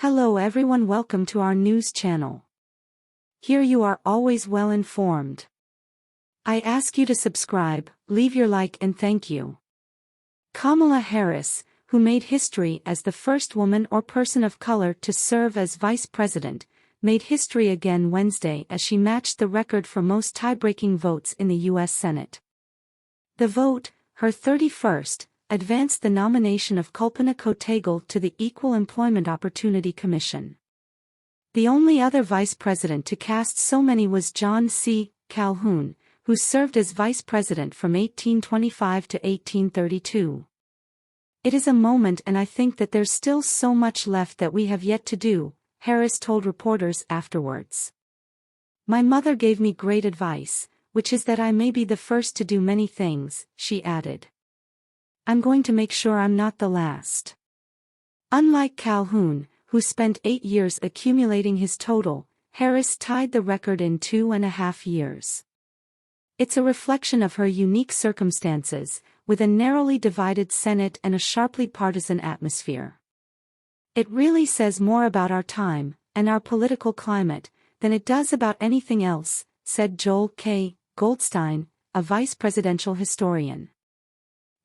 Hello everyone, welcome to our news channel. Here you are always well informed. I ask you to subscribe, leave your like and thank you. Kamala Harris, who made history as the first woman or person of color to serve as vice president, made history again Wednesday as she matched the record for most tie-breaking votes in the U.S. Senate. The vote, her 31st, advanced the nomination of Kalpana Kotegal to the Equal Employment Opportunity Commission. The only other vice president to cast so many was John C. Calhoun, who served as vice president from 1825 to 1832. It is a moment, and I think that there's still so much left that we have yet to do, Harris told reporters afterwards. My mother gave me great advice, which is that I may be the first to do many things, she added. I'm going to make sure I'm not the last. Unlike Calhoun, who spent 8 years accumulating his total, Harris tied the record in 2.5 years. It's a reflection of her unique circumstances, with a narrowly divided Senate and a sharply partisan atmosphere. It really says more about our time, and our political climate, than it does about anything else, said Joel K. Goldstein, a vice presidential historian.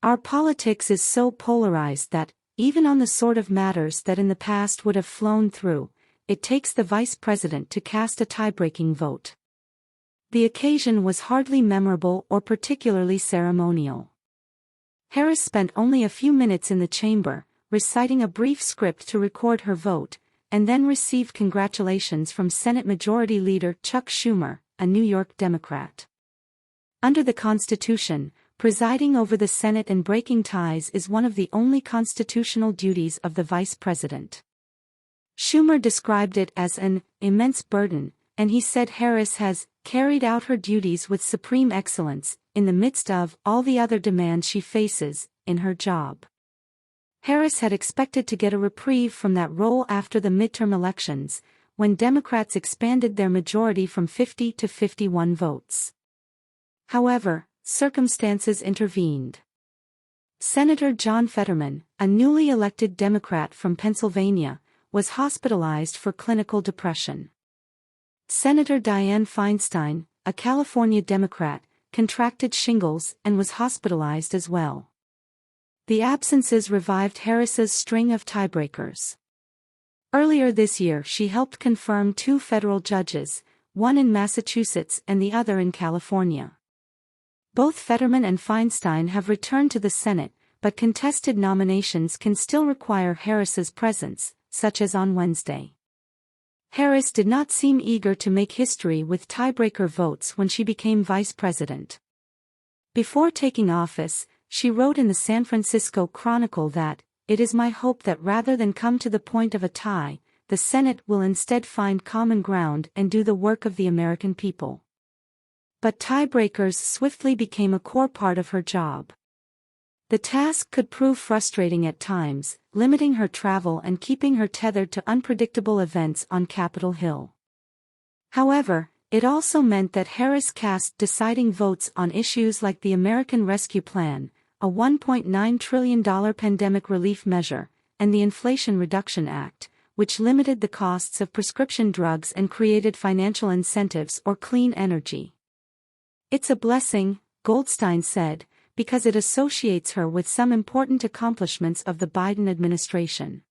Our politics is so polarized that, even on the sort of matters that in the past would have flown through, it takes the vice president to cast a tie-breaking vote. The occasion was hardly memorable or particularly ceremonial. Harris spent only a few minutes in the chamber, reciting a brief script to record her vote, and then received congratulations from Senate Majority Leader Chuck Schumer, a New York Democrat. Under the Constitution, presiding over the Senate and breaking ties is one of the only constitutional duties of the vice president. Schumer described it as an immense burden, and he said Harris has carried out her duties with supreme excellence, in the midst of all the other demands she faces in her job. Harris had expected to get a reprieve from that role after the midterm elections, when Democrats expanded their majority from 50 to 51 votes. However, circumstances intervened. Senator John Fetterman, a newly elected Democrat from Pennsylvania, was hospitalized for clinical depression. Senator Dianne Feinstein, a California Democrat, contracted shingles and was hospitalized as well. The absences revived Harris's string of tiebreakers. Earlier this year she helped confirm 2 federal judges, one in Massachusetts and the other in California. Both Fetterman and Feinstein have returned to the Senate, but contested nominations can still require Harris's presence, such as on Wednesday. Harris did not seem eager to make history with tiebreaker votes when she became vice president. Before taking office, she wrote in the San Francisco Chronicle that, "It is my hope that rather than come to the point of a tie, the Senate will instead find common ground and do the work of the American people." But tiebreakers swiftly became a core part of her job. The task could prove frustrating at times, limiting her travel and keeping her tethered to unpredictable events on Capitol Hill. However, it also meant that Harris cast deciding votes on issues like the American Rescue Plan, a $1.9 trillion pandemic relief measure, and the Inflation Reduction Act, which limited the costs of prescription drugs and created financial incentives for clean energy. It's a blessing, Goldstein said, because it associates her with some important accomplishments of the Biden administration.